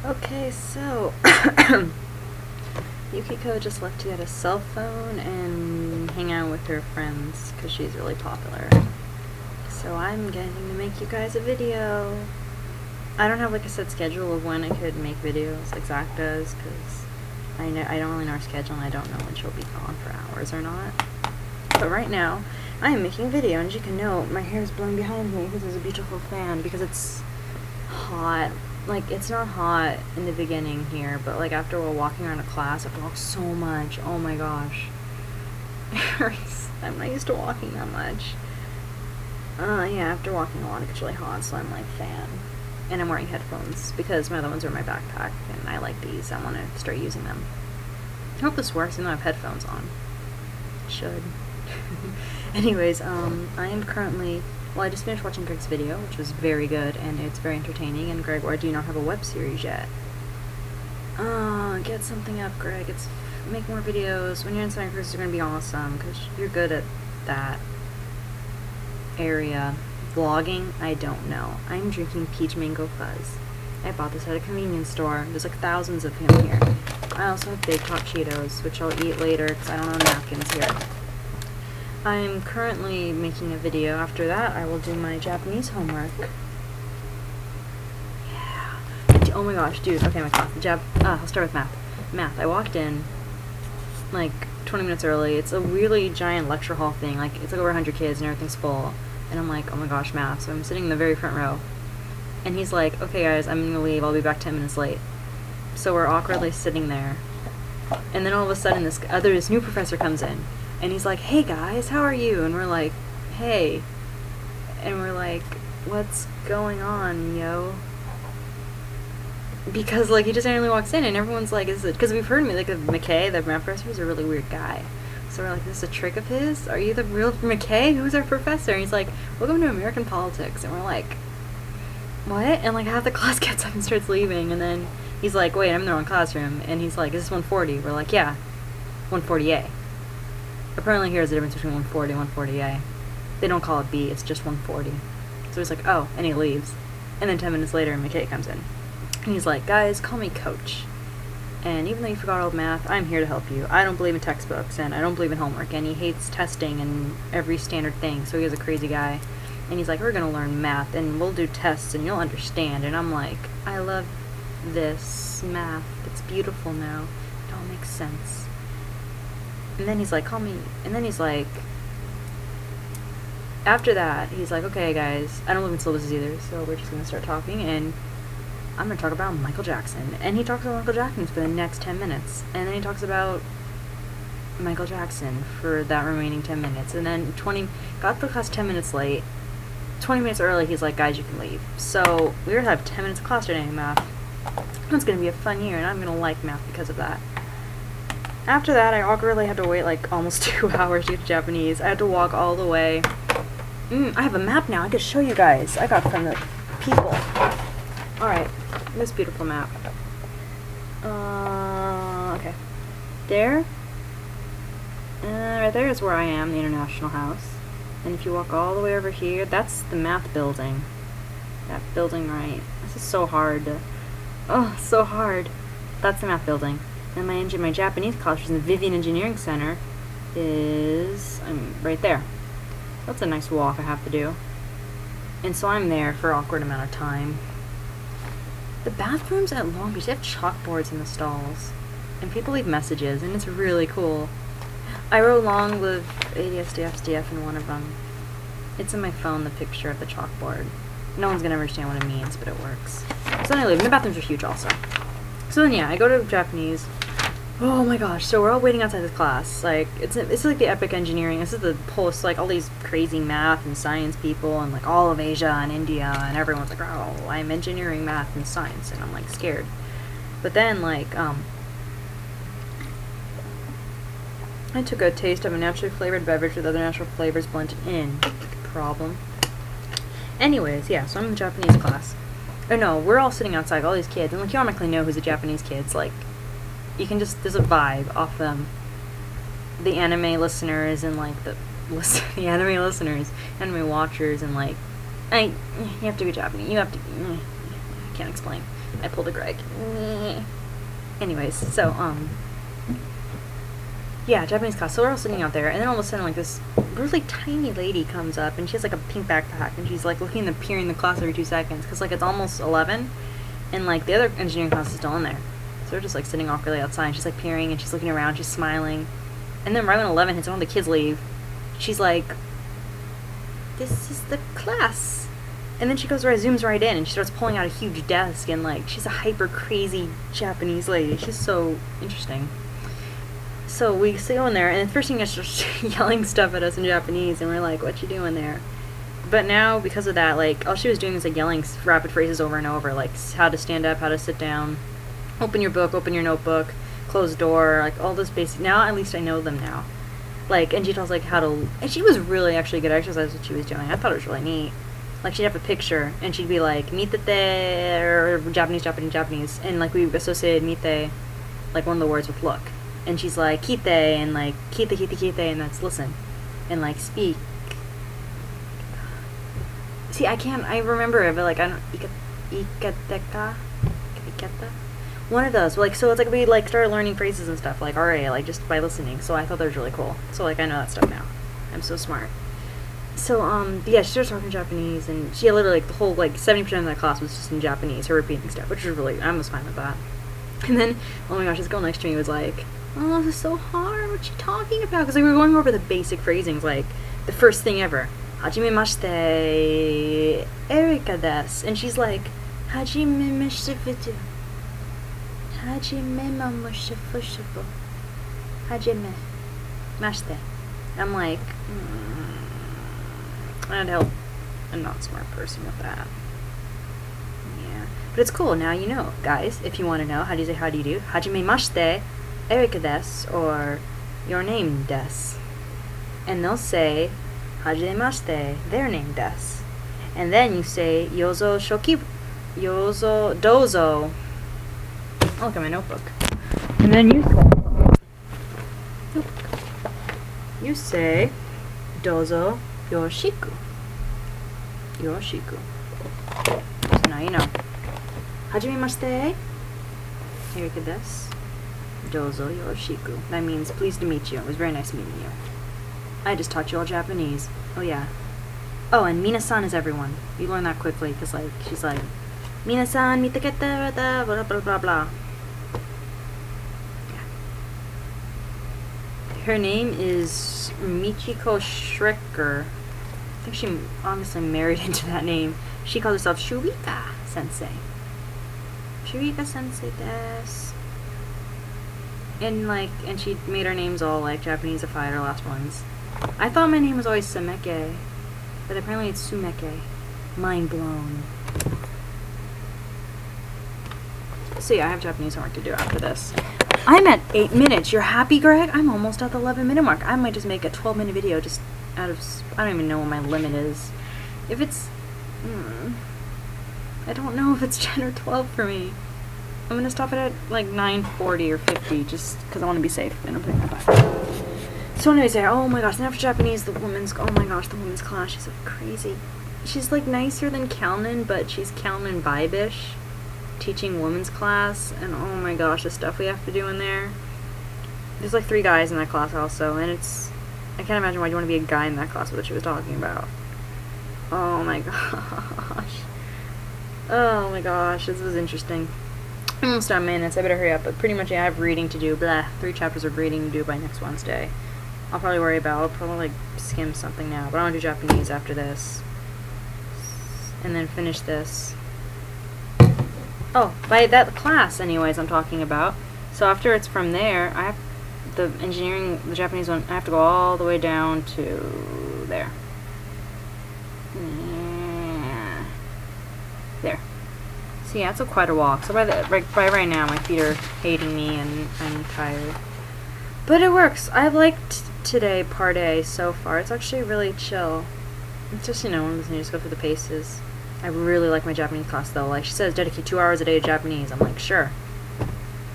Okay, so Yukiko just left to get a cell phone and hang out with her friends because she's really popular. So I'm getting to make you guys a video. I don't have like a set schedule of when I could make videos like Zach does because I don't really know her schedule and I don't know when she'll be gone for hours or not. But right now, I am making a video, and as you can note, my hair is blowing behind me because there's a beautiful fan because it's hot. Like, it's not hot in the beginning here, but like after we're walking around a class, I have to walk so much. Oh my gosh. It hurts. I'm not used to walking that much. Yeah, after walking a lot, it gets really hot, so I'm like fan. And I'm wearing headphones because my other ones are in my backpack, and I like these. I want to start using them. I hope this works, even though I have headphones on. Should. Anyways, I am currently, well, I just finished watching Greg's video, which was very good, and it's very entertaining, and Greg, why do you not have a web series yet? Get something up, Greg. Make more videos. When you're in Santa Cruz, it's going to be awesome, because you're good at that area. Vlogging, I don't know. I'm drinking peach mango fuzz. I bought this at a convenience store. There's like thousands of him here. I also have baked hot Cheetos, which I'll eat later because I don't have napkins here. I'm currently making a video. After that, I will do my Japanese homework. Yeah. Oh my gosh, dude. Okay, my class. I'll start with math. Math. I walked in like 20 minutes early. It's a really giant lecture hall thing. Like, it's like over 100 kids and everything's full. And I'm like, oh my gosh, math. So I'm sitting in the very front row. And he's like, okay guys, I'm gonna leave. I'll be back 10 minutes late. So we're awkwardly sitting there. And then all of a sudden this new professor comes in. And he's like, hey guys, how are you? And we're like, hey. And we're like, what's going on, yo? Because, like, he just randomly walks in and everyone's like, is it? Because we've heard like McKay, the math professor, is a really weird guy. So we're like, this is a trick of his? Are you the real McKay? Who's our professor? And he's like, welcome to American politics. And we're like, what? And like half the class gets up and starts leaving. And then he's like, wait, I'm in the wrong classroom. And he's like, is this 140? We're like, yeah, 140A. Apparently here's the difference between 140 and 140A. They don't call it B, it's just 140. So he's like, oh, and he leaves. And then 10 minutes later, McKay comes in. And he's like, guys, call me coach. And even though you forgot all the math, I'm here to help you. I don't believe in textbooks, and I don't believe in homework, and he hates testing and every standard thing, so he is a crazy guy. And he's like, we're going to learn math, and we'll do tests, and you'll understand. And I'm like, I love this math. It's beautiful now. It all makes sense. And then he's like, call me. And then he's like, after that, he's like, okay, guys, I don't live in syllabuses either, so we're just going to start talking, and I'm going to talk about Michael Jackson. And he talks about Michael Jackson for the next 10 minutes. And then he talks about Michael Jackson for that remaining 10 minutes. And then got the class 10 minutes late. 20 minutes early, he's like, guys, you can leave. So we're going to have 10 minutes of class today in math. It's going to be a fun year, and I'm going to like math because of that. After that, I awkwardly had to wait like almost 2 hours to get to Japanese. I had to walk all the way. I have a map now. I can show you guys. I got from the people. Alright, this beautiful map. Okay. There. Right there is where I am, the International House. And if you walk all the way over here, that's the math building. That building right. This is so hard. So hard. That's the math building. And my Japanese college, which is in the Vivian Engineering Center, I'm right there. That's a nice walk I have to do. And so I'm there for an awkward amount of time. The bathrooms at Long Beach, they have chalkboards in the stalls. And people leave messages, and it's really cool. I wrote long live ADSDF in one of them. It's in my phone, the picture of the chalkboard. No one's gonna understand what it means, but it works. So anyway, the bathrooms are huge also. So then yeah, I go to Japanese. Oh my gosh, so we're all waiting outside this class. Like, it's like the epic engineering. This is the post, like, all these crazy math and science people and, like, all of Asia and India, and everyone's like, oh, I'm engineering, math, and science, and I'm, like, scared. But then, like, I took a taste of a naturally flavored beverage with other natural flavors blended in. Problem. Anyways, yeah, so I'm in the Japanese class. Oh no, we're all sitting outside, all these kids, and, like, you automatically know who's the Japanese kids, like, you can just, there's a vibe off them. The anime listeners and like the anime listeners, anime watchers, and like, you have to be Japanese. You have to. Can't explain. I pulled a Greg. Anyways, so, yeah, Japanese class. So we're all sitting out there, and then all of a sudden, like, this really tiny lady comes up, and she has, like, a pink backpack, and she's, like, looking at peering the class every 2 seconds, because, like, it's almost 11, and, like, the other engineering class is still in there. So we're just, like, sitting awkwardly outside, and she's, like, peering, and she's looking around, she's smiling. And then right when 11 hits, when all the kids leave, she's like, this is the class. And then she zooms right in, and she starts pulling out a huge desk, and, like, she's a hyper crazy Japanese lady. She's so interesting. So we go in there, and the first thing is just yelling stuff at us in Japanese, and we're like, what you doing there? But now, because of that, like, all she was doing was, like, yelling rapid phrases over and over, like, how to stand up, how to sit down, open your book, open your notebook, close the door, like, all this basic. Now, at least I know them now. Like, and she tells, like, how to, and she was really actually good exercise what she was doing. I thought it was really neat. Like, she'd have a mite, and she'd be like, mitete, or Japanese, and, like, we associated mite, like, one of the words with look. And she's like, kite, and, like, kite, and that's listen. And, like, speak. See, I remember it, but, like, I don't, ikateka? One of those. Like, so it's like we, like, started learning phrases and stuff, like, already, like, just by listening. So I thought that was really cool. So, like, I know that stuff now. I'm so smart. So, yeah, she started talking Japanese, and she literally, like, the whole, like, 70% of that class was just in Japanese, her repeating stuff, which was really, I was fine with that. And then, oh my gosh, this girl next to me was like, oh, this is so hard, what's she talking about? Because, like, we were going over the basic phrasings, like, the first thing ever, hajimemashite, Erika desu, and she's like, hajimemashite, hajimemashite. I'm like, I'd help a not smart person with that. Yeah. But it's cool, now you know, guys. If you want to know, how do you say how do you do? Hajimemashite, Erika desu, or your name desu. And they'll say, hajimemashite, their name desu. And then you say, dozo. I'll look at my notebook. And then you say, dozo yoroshiku. Yoroshiku. So now you know. Hajimemashite, Erika desu. Dozo yoroshiku. That means pleased to meet you. It was very nice meeting you. I just taught you all Japanese. Oh yeah. Oh, and minasan is everyone. You learn that quickly, because, like, she's like, minasan mitakete, blah blah blah blah blah. Yeah. Her name is Michiko Schrecker. I think she honestly married into that name. She calls herself Shuika Sensei. Shuika Sensei desu. And, like, and she made our names all, like, Japanese-ified, our last ones. I thought my name was always Sameke, but apparently it's Sumeke. Mind blown. So yeah, I have Japanese homework to do after this. I'm at 8 minutes. You're happy, Greg? I'm almost at the 11-minute mark. I might just make a 12-minute video just out of, I don't even know what my limit is. If it's, I don't know if it's 10 or 12 for me. I'm going to stop it at like 9:40 or 50 just because I want to be safe and I'm putting my back. So anyways, oh my gosh, then after Japanese, the women's class, she's like crazy. She's like nicer than Kalman, but she's Kalman vibe-ish, teaching women's class, and oh my gosh, the stuff we have to do in there. There's like 3 guys in that class also, and it's, I can't imagine why you want to be a guy in that class with what she was talking about. Oh my gosh. Oh my gosh, this was interesting. I'm almost done minutes, I better hurry up, but pretty much I have reading to do, 3 chapters of reading to do by next Wednesday. I'll probably like skim something now, but I want to do Japanese after this. And then finish this. Oh, by that class anyways I'm talking about. So after it's from there, I have the Japanese one, I have to go all the way down to there. There. So yeah, it's quite a walk. So by right now, my feet are hating me and I'm tired. But it works. I liked today, part A, so far. It's actually really chill. It's just, you just go through the paces. I really like my Japanese class, though. Like, she says, dedicate 2 hours a day to Japanese. I'm like, sure.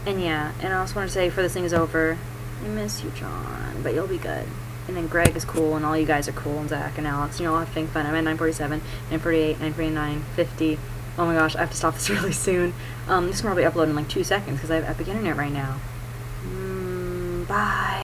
And yeah, and I also want to say, before this thing is over, I miss you, John, but you'll be good. And then Greg is cool, and all you guys are cool, and Zach and Alex, and you'll all have fun. I'm at 9:47, 9:48, 9:49, 50, Oh my gosh, I have to stop this really soon. This can probably upload in like 2 seconds because I have Epic Internet right now. Bye.